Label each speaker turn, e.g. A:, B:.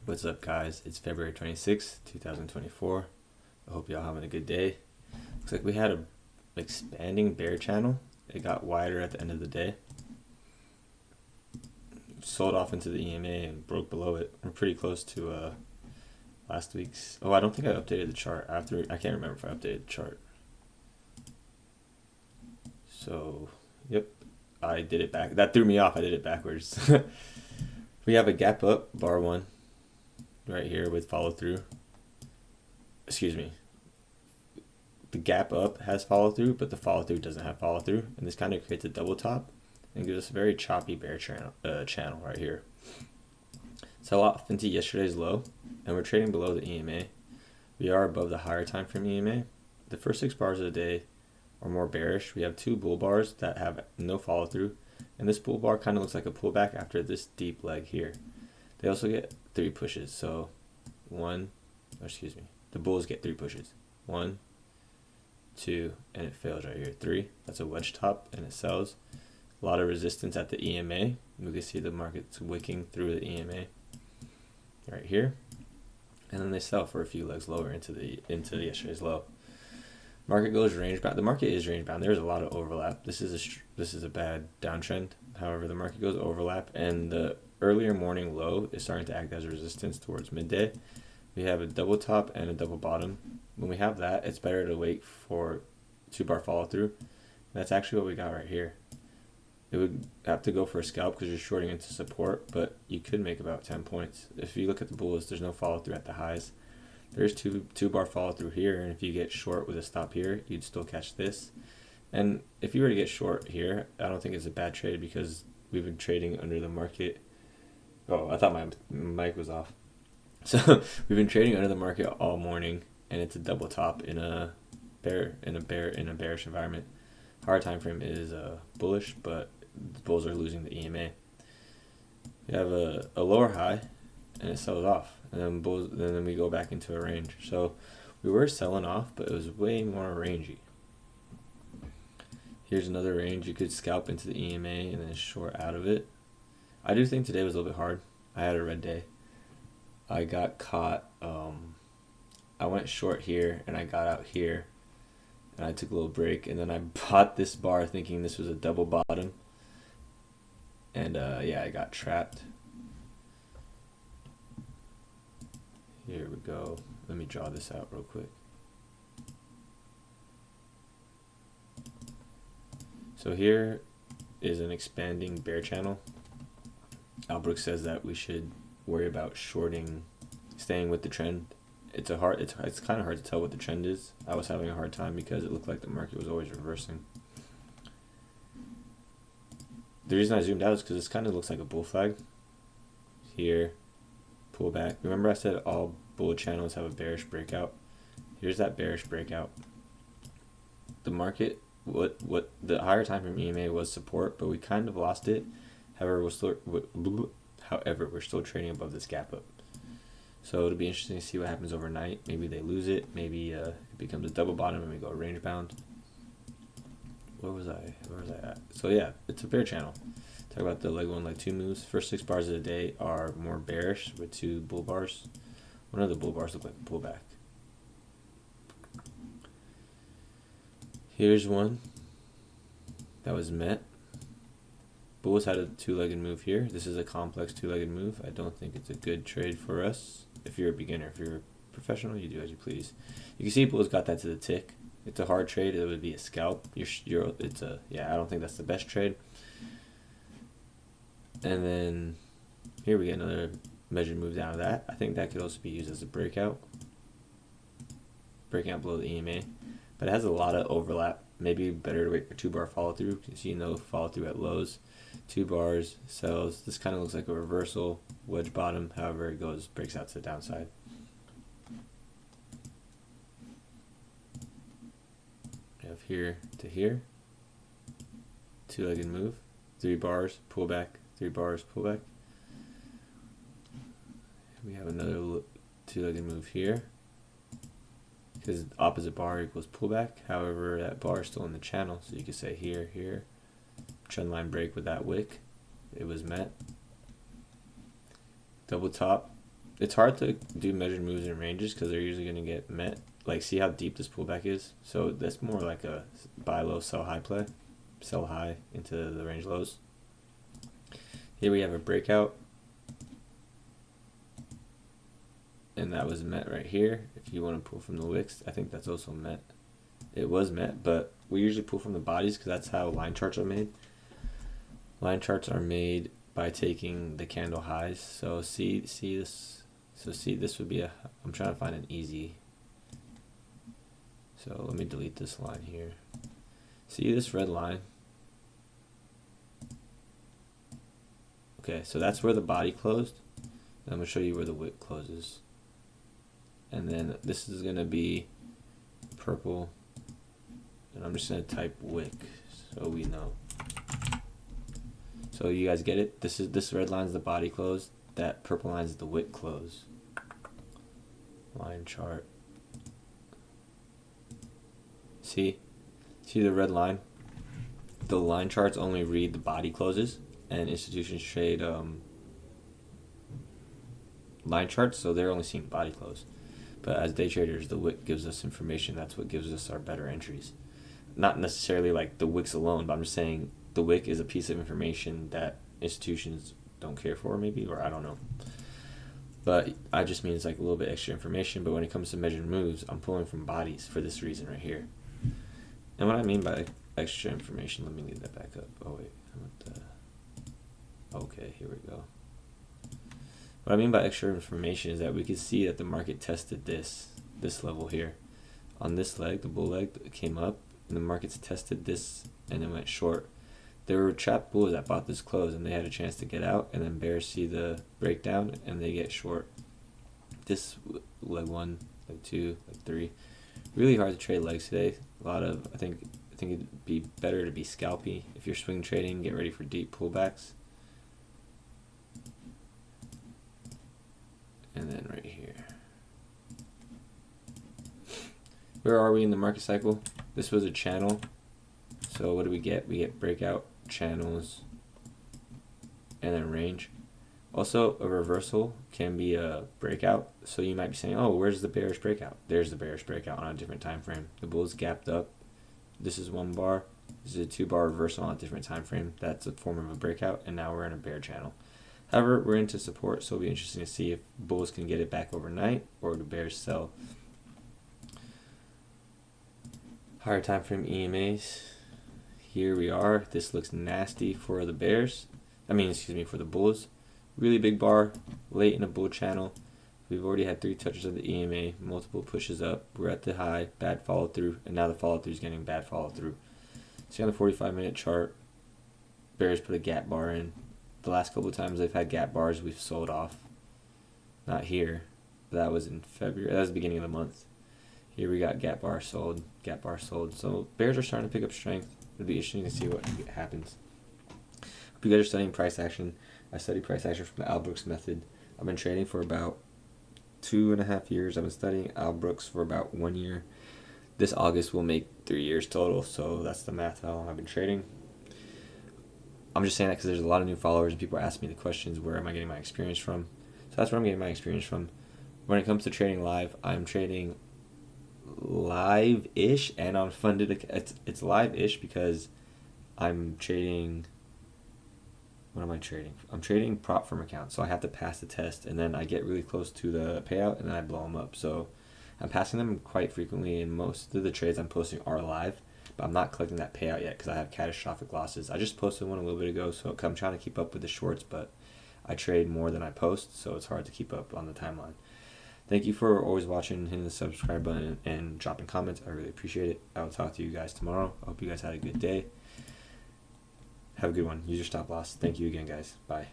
A: What's up, guys? It's February 26th, 2024. I hope y'all having a good day. Looks like we had a expanding bear channel. It got wider at the end of the day. Sold off into the EMA and broke below it. We're pretty close to last week's. Oh, I don't think I updated the chart after. I can't remember if I updated the chart. So, yep, I did it back. That threw me off. I did it backwards. We have a gap up, bar one, right here with follow through. Excuse me. The gap up has follow through, but the follow through doesn't have follow through, and this kind of creates a double top and gives us a very choppy bear channel right here. Sell off into yesterday's low, and we're trading below the EMA. We are above the higher time frame EMA. The first 6 bars of the day are more bearish. We have 2 bull bars that have no follow through, and this bull bar kind of looks like a pullback after this deep leg here. They also get 3 pushes, so the bulls get 3 pushes. 1, 2, and it fails right here. 3, that's a wedge top, and it sells. A lot of resistance at the EMA. We can see the market's wicking through the EMA right here, and then they sell for a few legs lower into yesterday's low. Market goes range bound. The market is range bound. There's a lot of overlap. This is a bad downtrend. However, the market goes overlap, and the earlier morning low is starting to act as resistance towards midday. We have a double top and a double bottom. When we have that, it's better to wait for 2 bar follow through. That's actually what we got right here. It would have to go for a scalp because you're shorting into support, but you could make about 10 points. If you look at the bulls, there's no follow through at the highs. There's 2 bar follow through here, and if you get short with a stop here, you'd still catch this. And if you were to get short here, I don't think it's a bad trade because we've been trading under the market. Oh, I thought my mic was off. So we've been trading under the market all morning, and it's a double top in a bearish environment. Our time frame is bullish, but the bulls are losing the EMA. We have a lower high, and it sells off, and then we go back into a range. So we were selling off, but it was way more rangy. Here's another range. You could scalp into the EMA and then short out of it. I do think today was a little bit hard. I had a red day. I got caught. I went short here, and I got out here, and I took a little break, and then I bought this bar thinking this was a double bottom, and yeah, I got trapped. Here we go. Let me draw this out real quick. So here is an expanding bear channel. Brook says that we should worry about staying with the trend. It's kind of hard to tell what the trend is. I was having a hard time because it looked like the market was always reversing. The reason I zoomed out is because this kind of looks like a bull flag. Here, pull back. Remember I said all bull channels have a bearish breakout? Here's that bearish breakout. The market, what the higher time from EMA was support, but we kind of lost it. However, we're still trading above this gap up. So it'll be interesting to see what happens overnight. Maybe they lose it. Maybe it becomes a double bottom and we go range bound. Where was I at? So yeah, it's a bear channel. Talk about the leg 1, leg 2 moves. First 6 bars of the day are more bearish with 2 bull bars. One of the bull bars look like a pullback. Here's one that was met. Bulls had a 2-legged move here. This is a complex 2-legged move. I don't think it's a good trade for us. If you're a beginner, if you're a professional, you do as you please. You can see bulls got that to the tick. It's a hard trade. It would be a scalp. I don't think that's the best trade. And then here we get another measured move down to that. I think that could also be used as a breaking out below the EMA, but it has a lot of overlap. Maybe better to wait for 2 bar follow through. You see no follow through at lows. 2 bars sells. This kind of looks like a reversal wedge bottom. However, it breaks out to the downside. We have here to here. 2-legged move. 3 bars pull back. 3 bars pull back. We have another 2-legged move here. Because opposite bar equals pullback. However, that bar is still in the channel, so you could say here. Trend line break with that wick. It was met. Double top. it's hard to do measured moves and ranges because they're usually going to get met. Like, see how deep this pullback is? So that's more like a buy low, sell high play. Sell high into the range lows. Here we have a breakout. And that was met right here. If you want to pull from the wicks, I think that's also met. It was met, but we usually pull from the bodies because that's how line charts are made. Line charts are made by taking the candle highs. So see this. So see, this would be a, I'm trying to find an easy. So let me delete this line here. See this red line? Okay, so that's where the body closed. I'm gonna show you where the wick closes. And then this is gonna be purple. And I'm just gonna type wick so we know. So you guys get it? This red line is the body close. That purple line is the wick close. Line chart. See the red line? The line charts only read the body closes, and institutions trade line charts, so they're only seeing body close. But as day traders, the wick gives us information. That's what gives us our better entries. Not necessarily like the wicks alone, but I'm just saying the wick is a piece of information that institutions don't care for, maybe, or I don't know. But I just mean it's like a little bit extra information. But when it comes to measured moves, I'm pulling from bodies for this reason right here. And what I mean by extra information, let me leave that back up. Oh wait, okay, here we go. What I mean by extra information is that we could see that the market tested this level here. On this leg, the bull leg came up, and the market's tested this and it went short. There were trapped bulls that bought this close and they had a chance to get out, and then bears see the breakdown and they get short. This leg 1, leg 2, leg 3. Really hard to trade legs today. A lot of, I think it'd be better to be scalpy. If you're swing trading, get ready for deep pullbacks. And then right here. Where are we in the market cycle? This was a channel. So what do we get? We get breakout, channels, and then range. Also, a reversal can be a breakout. So you might be saying, oh, where's the bearish breakout? There's the bearish breakout on a different time frame. The bull's gapped up. This is 1 bar. This is a 2 bar reversal on a different time frame. That's a form of a breakout, and now we're in a bear channel. However, we're into support, so it'll be interesting to see if bulls can get it back overnight or do bears sell. Higher time frame EMAs. Here we are. This looks nasty for the bears. For the bulls. Really big bar, late in a bull channel. We've already had 3 touches of the EMA, multiple pushes up. We're at the high, bad follow through, and now the follow through is getting bad follow through. See on the 45-minute chart, bears put a gap bar in. The last couple of times they've had gap bars, we've sold off. Not here, but that was in February. That was the beginning of the month. Here we got gap bar sold, gap bar sold. So bears are starting to pick up strength. It'll be interesting to see what happens. Hope you guys are studying price action. I study price action from the Al Brooks method. I've been trading for about 2.5 years. I've been studying Al Brooks for about 1 year. This August will make 3 years total, so that's the math how long I've been trading. I'm just saying that because there's a lot of new followers and people are asking me the questions, where am I getting my experience from? So that's where I'm getting my experience from. When it comes to trading live, I'm trading live-ish and on funded. It's live-ish because I'm trading. What am I trading? I'm trading prop firm accounts, so I have to pass the test, and then I get really close to the payout, and then I blow them up. So I'm passing them quite frequently, and most of the trades I'm posting are live, but I'm not collecting that payout yet because I have catastrophic losses. I just posted one a little bit ago, so I'm trying to keep up with the shorts, but I trade more than I post, so it's hard to keep up on the timeline. Thank you for always watching, hitting the subscribe button, and dropping comments. I really appreciate it. I will talk to you guys tomorrow. I hope you guys had a good day. Have a good one. Use your stop loss. Thank you again, guys. Bye.